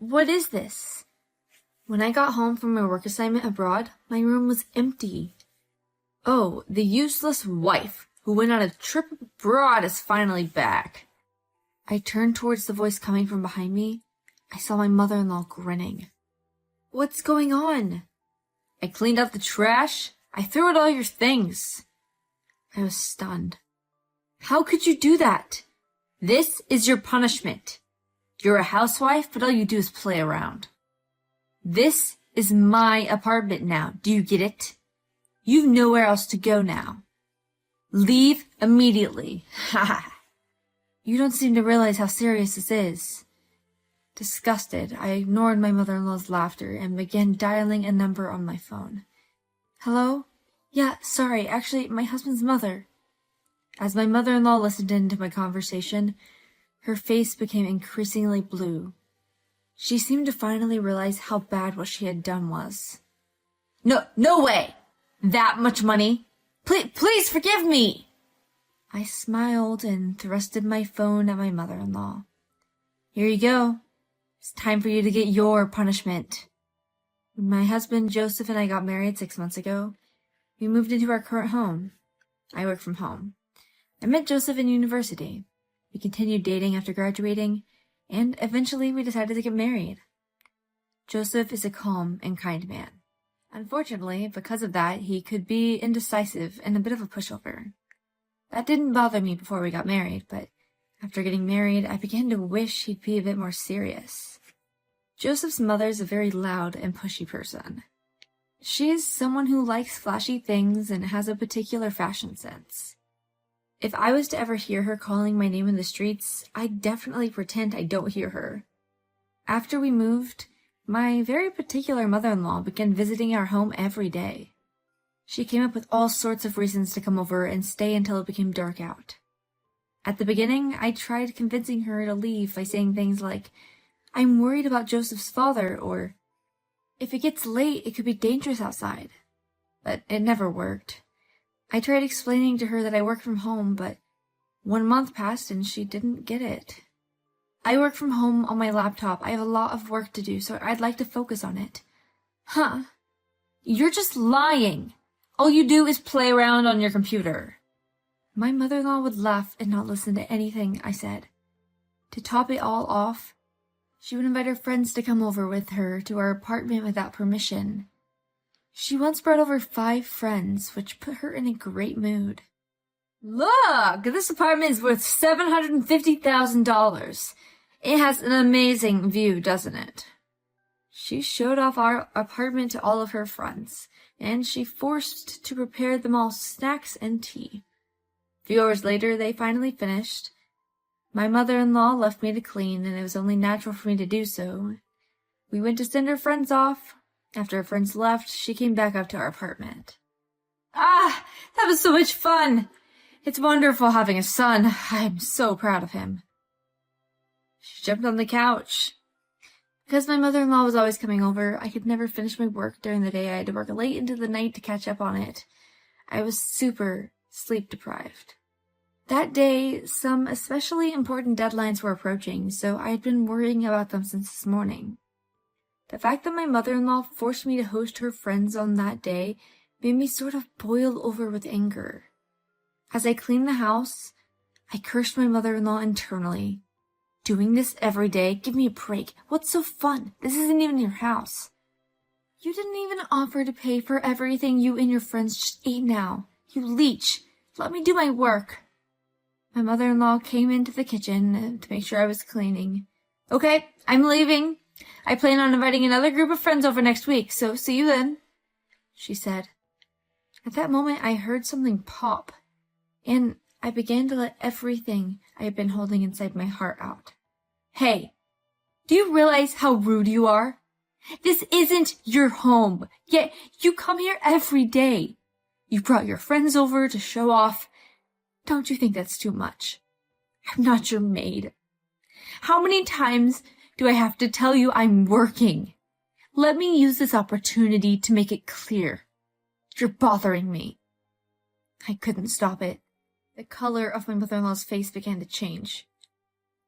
What is this? When I got home from my work assignment abroad, my room was empty. Oh, the useless wife who went on a trip abroad is finally back. I turned towards the voice coming from behind me. I saw my mother-in-law grinning. What's going on? I cleaned out the trash. I threw out all your things. I was stunned. How could you do that? This is your punishment. You're a housewife, but all you do is play around. This is my apartment now. Do you get it? You've nowhere else to go now. Leave immediately. Ha ha. You don't seem to realize how serious this is. Disgusted, I ignored my mother-in-law's laughter and began dialing a number on my phone. Hello? Yeah, sorry, actually, my husband's mother. As my mother-in-law listened in to my conversation, her face became increasingly blue. She seemed to finally realize how bad what she had done was. No way! That much money? Please forgive me! I smiled and thrusted my phone at my mother-in-law. Here you go. It's time for you to get your punishment. When my husband Joseph and I got married 6 months ago, we moved into our current home. I work from home. I met Joseph in university. We continued dating after graduating, and eventually we decided to get married. Joseph is a calm and kind man. Unfortunately, because of that, he could be indecisive and a bit of a pushover. That didn't bother me before we got married, but after getting married, I began to wish he'd be a bit more serious. Joseph's mother's a very loud and pushy person. She is someone who likes flashy things and has a particular fashion sense. If I was to ever hear her calling my name in the streets, I'd definitely pretend I don't hear her. After we moved, my very particular mother-in-law began visiting our home every day. She came up with all sorts of reasons to come over and stay until it became dark out. At the beginning, I tried convincing her to leave by saying things like, I'm worried about Joseph's father, or, if it gets late, it could be dangerous outside. But it never worked. I tried explaining to her that I work from home, but 1 month passed and she didn't get it. I work from home on my laptop. I have a lot of work to do, so I'd like to focus on it. Huh? You're just lying. All you do is play around on your computer. My mother-in-law would laugh and not listen to anything I said. To top it all off, she would invite her friends to come over with her to our apartment without permission. She once brought over 5 friends, which put her in a great mood. Look, this apartment is worth $750,000. It has an amazing view, doesn't it? She showed off our apartment to all of her friends, and she forced to prepare them all snacks and tea. A few hours later, they finally finished. My mother-in-law left me to clean, and it was only natural for me to do so. We went to send her friends off. After her friends left, she came back up to our apartment. Ah, that was so much fun! It's wonderful having a son. I'm so proud of him. She jumped on the couch. Because my mother-in-law was always coming over, I could never finish my work during the day. I had to work late into the night to catch up on it. I was super sleep-deprived. That day, some especially important deadlines were approaching, so I had been worrying about them since this morning. The fact that my mother-in-law forced me to host her friends on that day made me sort of boil over with anger. As I cleaned the house, I cursed my mother-in-law internally. Doing this every day? Give me a break. What's so fun? This isn't even your house. You didn't even offer to pay for everything you and your friends just ate now. You leech. Let me do my work. My mother-in-law came into the kitchen to make sure I was cleaning. Okay, I'm leaving. I plan on inviting another group of friends over next week, so see you then, she said. At that moment, I heard something pop, and I began to let everything I had been holding inside my heart out. Hey, do you realize how rude you are? This isn't your home, yet you come here every day. You brought your friends over to show off. Don't you think that's too much? I'm not your maid. How many times do I have to tell you I'm working? Let me use this opportunity to make it clear. You're bothering me. I couldn't stop it. The color of my mother-in-law's face began to change.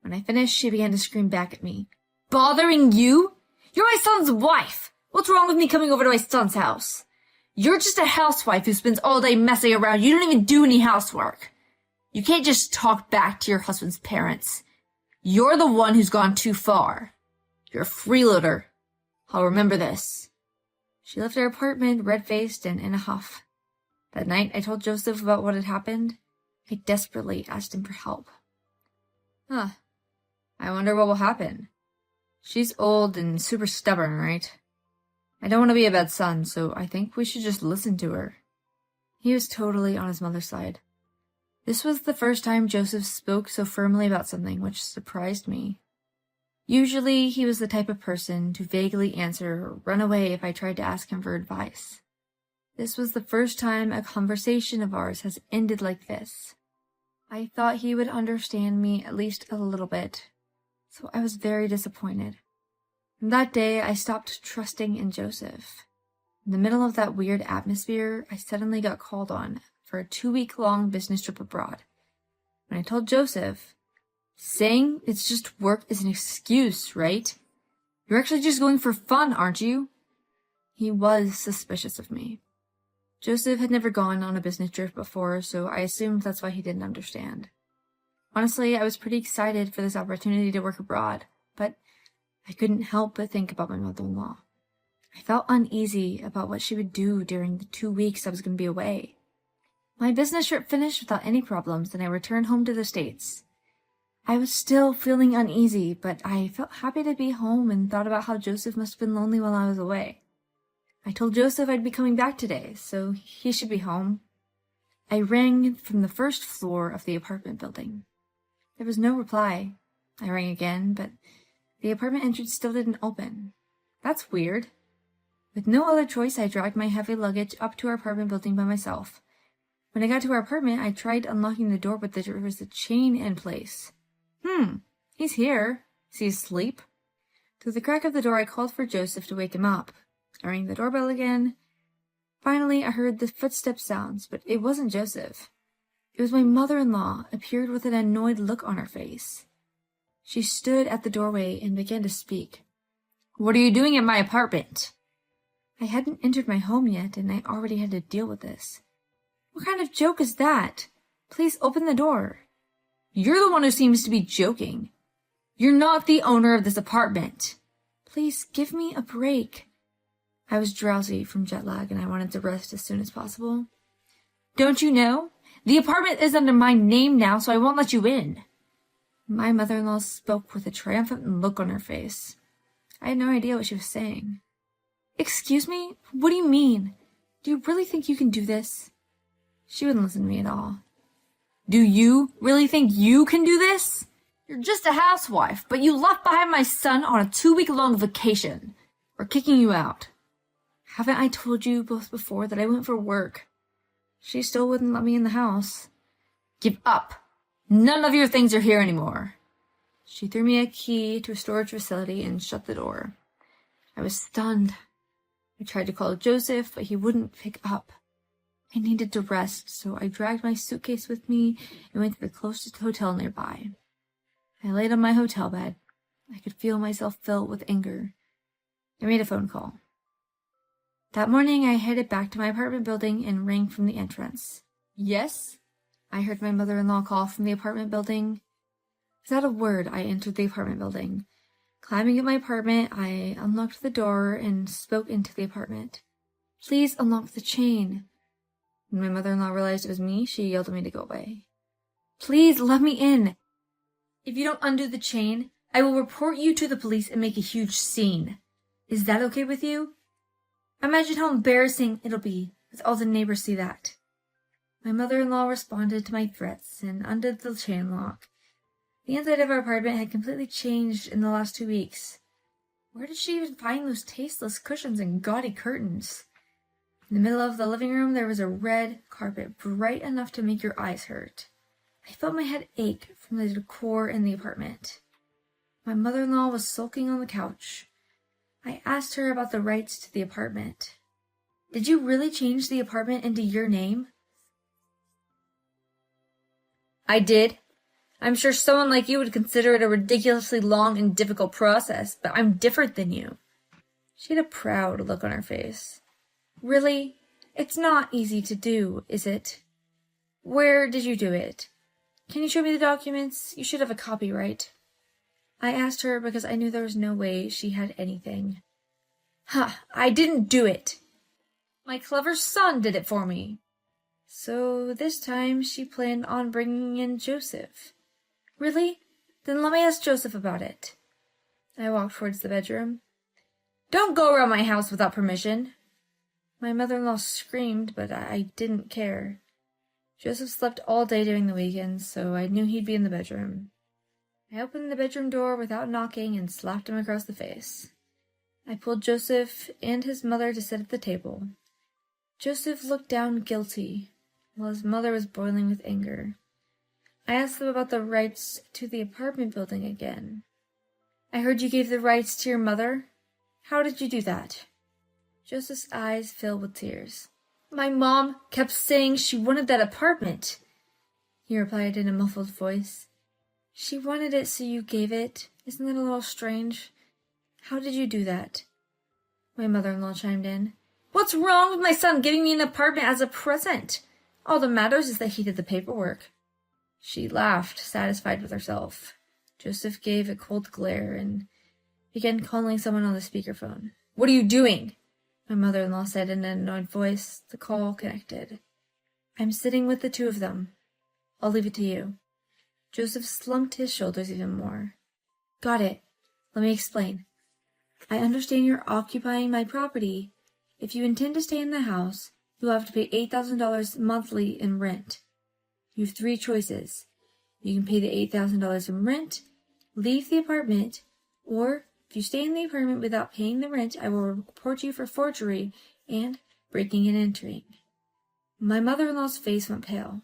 When I finished, she began to scream back at me. bothering you? You're my son's wife. What's wrong with me coming over to my son's house? You're just a housewife who spends all day messing around. You don't even do any housework. You can't just talk back to your husband's parents. You're the one who's gone too far. You're a freeloader. I'll remember this. She left her apartment, red-faced and in a huff. That night, I told Joseph about what had happened. I desperately asked him for help. I wonder what will happen. She's old and super stubborn, right? I don't want to be a bad son, so I think we should just listen to her. He was totally on his mother's side. This was the first time Joseph spoke so firmly about something, which surprised me. Usually, he was the type of person to vaguely answer or run away if I tried to ask him for advice. This was the first time a conversation of ours has ended like this. I thought he would understand me at least a little bit, so I was very disappointed. And that day, I stopped trusting in Joseph. In the middle of that weird atmosphere, I suddenly got called on for a 2-week-long business trip abroad. When I told Joseph, saying it's just work is an excuse, right? You're actually just going for fun, aren't you? He was suspicious of me. Joseph had never gone on a business trip before, so I assumed that's why he didn't understand. Honestly, I was pretty excited for this opportunity to work abroad, but I couldn't help but think about my mother-in-law. I felt uneasy about what she would do during the 2 weeks I was going to be away. My business trip finished without any problems, and I returned home to the States. I was still feeling uneasy, but I felt happy to be home and thought about how Joseph must have been lonely while I was away. I told Joseph I'd be coming back today, so he should be home. I rang from the first floor of the apartment building. There was no reply. I rang again, but the apartment entrance still didn't open. That's weird. With no other choice, I dragged my heavy luggage up to our apartment building by myself. When I got to our apartment, I tried unlocking the door, but there was a chain in place. He's here. Is he asleep? Through the crack of the door, I called for Joseph to wake him up. I rang the doorbell again. Finally, I heard the footstep sounds, but it wasn't Joseph. It was my mother-in-law, appeared with an annoyed look on her face. She stood at the doorway and began to speak. What are you doing at my apartment? I hadn't entered my home yet, and I already had to deal with this. What kind of joke is that? Please open the door. You're the one who seems to be joking. You're not the owner of this apartment. Please give me a break. I was drowsy from jet lag, and I wanted to rest as soon as possible. Don't you know? The apartment is under my name now, so I won't let you in. My mother-in-law spoke with a triumphant look on her face. I had no idea what she was saying. Excuse me? What do you mean? Do you really think you can do this? She wouldn't listen to me at all. Do you really think you can do this? You're just a housewife, but you left behind my son on a 2-week-long vacation. We're kicking you out. Haven't I told you both before that I went for work? She still wouldn't let me in the house. Give up. None of your things are here anymore. She threw me a key to a storage facility and shut the door. I was stunned. I tried to call Joseph, but he wouldn't pick up. I needed to rest, so I dragged my suitcase with me and went to the closest hotel nearby. I laid on my hotel bed. I could feel myself fill with anger. I made a phone call. That morning, I headed back to my apartment building and rang from the entrance. Yes? I heard my mother-in-law call from the apartment building. Without a word, I entered the apartment building. Climbing at my apartment, I unlocked the door and spoke into the apartment. Please unlock the chain. When my mother-in-law realized it was me, she yelled at me to go away. Please let me in. If you don't undo the chain, I will report you to the police and make a huge scene. Is that okay with you? Imagine how embarrassing it'll be if all the neighbors see that. My mother-in-law responded to my threats and undid the chain lock. The inside of our apartment had completely changed in the last 2 weeks. Where did she even find those tasteless cushions and gaudy curtains? In the middle of the living room, there was a red carpet, bright enough to make your eyes hurt. I felt my head ache from the decor in the apartment. My mother-in-law was sulking on the couch. I asked her about the rights to the apartment. Did you really change the apartment into your name? I did. I'm sure someone like you would consider it a ridiculously long and difficult process, but I'm different than you. She had a proud look on her face. Really? It's not easy to do, is it? Where did you do it? Can you show me the documents? You should have a copy, right? I asked her because I knew there was no way she had anything. I didn't do it. My clever son did it for me. So this time she planned on bringing in Joseph. Really? Then let me ask Joseph about it. I walked towards the bedroom. Don't go around my house without permission. My mother-in-law screamed, but I didn't care. Joseph slept all day during the weekends, so I knew he'd be in the bedroom. I opened the bedroom door without knocking and slapped him across the face. I pulled Joseph and his mother to sit at the table. Joseph looked down guilty, while his mother was boiling with anger. I asked them about the rights to the apartment building again. I heard you gave the rights to your mother. How did you do that? Joseph's eyes filled with tears. My mom kept saying she wanted that apartment, he replied in a muffled voice. She wanted it, so you gave it. Isn't that a little strange? How did you do that? My mother-in-law chimed in. What's wrong with my son giving me an apartment as a present? All that matters is that he did the paperwork. She laughed, satisfied with herself. Joseph gave a cold glare and began calling someone on the speakerphone. What are you doing? My mother-in-law said in an annoyed voice. The call connected. I'm sitting with the two of them. I'll leave it to you. Joseph slumped his shoulders even more. Got it. Let me explain. I understand you're occupying my property. If you intend to stay in the house, you'll have to pay $8,000 monthly in rent. You have three choices. You can pay the $8,000 in rent, leave the apartment, or if you stay in the apartment without paying the rent, I will report you for forgery and breaking and entering. My mother-in-law's face went pale.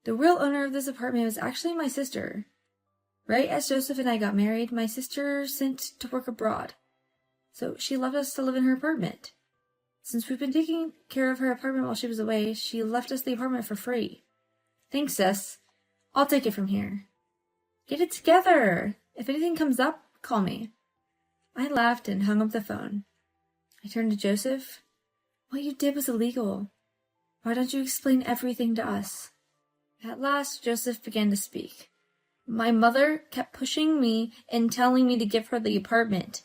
The real owner of this apartment was actually my sister. Right as Joseph and I got married, my sister sent to work abroad, so she left us to live in her apartment. Since we've been taking care of her apartment while she was away, she left us the apartment for free. Thanks, sis. I'll take it from here. Get it together. If anything comes up, call me. I laughed and hung up the phone. I turned to Joseph. What you did was illegal. Why don't you explain everything to us? At last, Joseph began to speak. My mother kept pushing me and telling me to give her the apartment.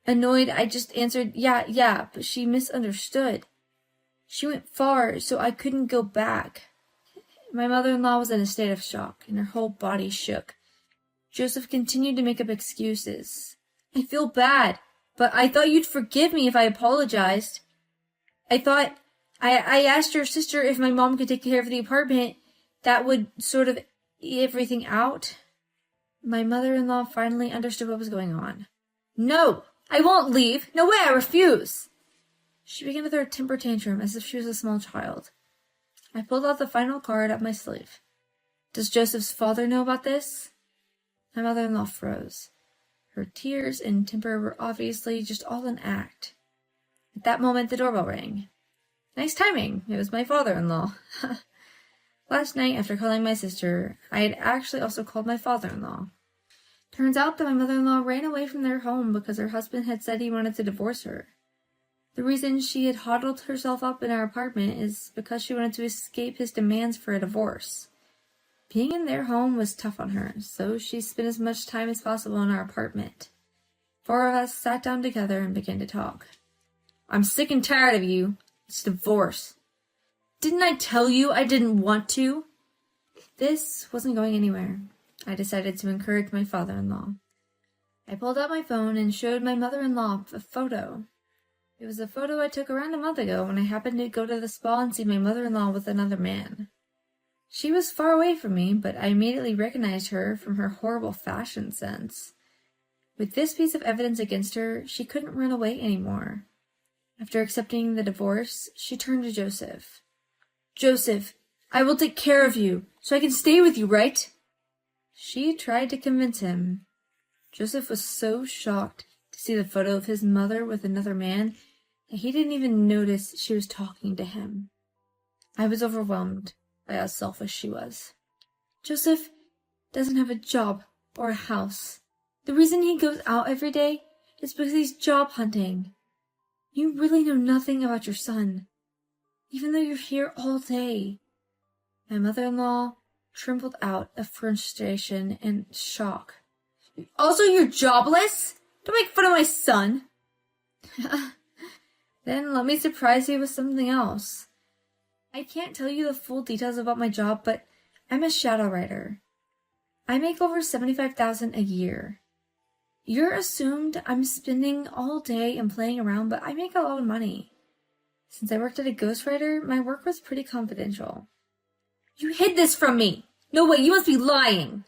Annoyed, I just answered, yeah, but she misunderstood. She went far, so I couldn't go back. My mother-in-law was in a state of shock, and her whole body shook. Joseph continued to make up excuses. I feel bad, but I thought you'd forgive me if I apologized. I asked your sister if my mom could take care of the apartment. That would sort of everything out. My mother-in-law finally understood what was going on. No, I won't leave. No way, I refuse. She began to throw a temper tantrum as if she was a small child. I pulled out the final card up my sleeve. Does Joseph's father know about this? My mother-in-law froze. Her tears and temper were obviously just all an act. At that moment, the doorbell rang. Nice timing. It was my father-in-law. Last night, after calling my sister, I had actually also called my father-in-law. Turns out that my mother-in-law ran away from their home because her husband had said he wanted to divorce her. The reason she had huddled herself up in our apartment is because she wanted to escape his demands for a divorce. Being in their home was tough on her, so she spent as much time as possible in our apartment. Four of us sat down together and began to talk. I'm sick and tired of you. It's divorce. Didn't I tell you I didn't want to? This wasn't going anywhere. I decided to encourage my father-in-law. I pulled out my phone and showed my mother-in-law a photo. It was a photo I took around a month ago when I happened to go to the spa and see my mother-in-law with another man. She was far away from me, but I immediately recognized her from her horrible fashion sense. With this piece of evidence against her, she couldn't run away anymore. After accepting the divorce, she turned to Joseph. Joseph, I will take care of you, so I can stay with you, right? She tried to convince him. Joseph was so shocked to see the photo of his mother with another man that he didn't even notice she was talking to him. I was overwhelmed by how selfish she was. Joseph, doesn't have a job or a house. The reason he goes out every day is because he's job hunting. You really know nothing about your son, even though you're here all day." My mother-in-law trembled out of frustration and shock. "Also, you're jobless? Don't make fun of my son." Then let me surprise you with something else. I can't tell you the full details about my job, but I'm a shadow writer. I make over $75,000 a year. You're assumed I'm spending all day and playing around, but I make a lot of money. Since I worked at a ghostwriter, my work was pretty confidential." "You hid this from me! No way, you must be lying!"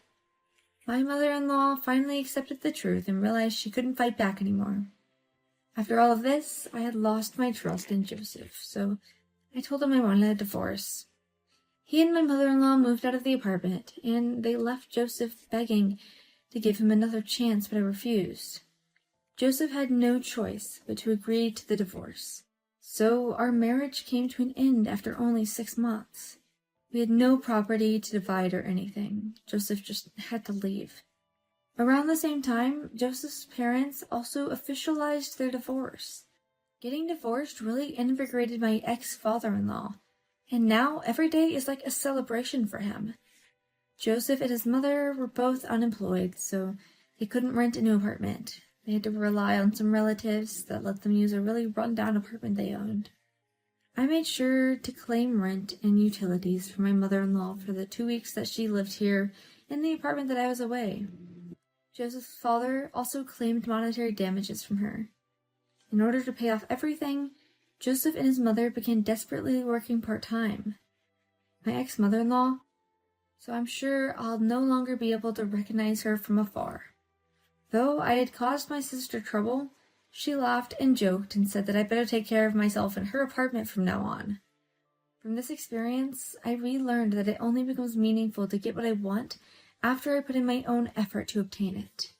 My mother-in-law finally accepted the truth and realized she couldn't fight back anymore. After all of this, I had lost my trust in Joseph, so I told him I wanted a divorce. He and my mother-in-law moved out of the apartment, and they left Joseph begging to give him another chance, but I refused. Joseph had no choice but to agree to the divorce. So our marriage came to an end after only 6 months. We had no property to divide or anything. Joseph just had to leave. Around the same time, Joseph's parents also officialized their divorce. Getting divorced really invigorated my ex-father-in-law, and now every day is like a celebration for him. Joseph and his mother were both unemployed, so they couldn't rent a new apartment. They had to rely on some relatives that let them use a really run-down apartment they owned. I made sure to claim rent and utilities for my mother-in-law for the 2 weeks that she lived here in the apartment that I was away. Joseph's father also claimed monetary damages from her. In order to pay off everything, Joseph and his mother began desperately working part-time. My ex-mother-in-law, so I'm sure I'll no longer be able to recognize her from afar. Though I had caused my sister trouble, she laughed and joked and said that I better take care of myself in her apartment from now on. From this experience, I relearned that it only becomes meaningful to get what I want after I put in my own effort to obtain it.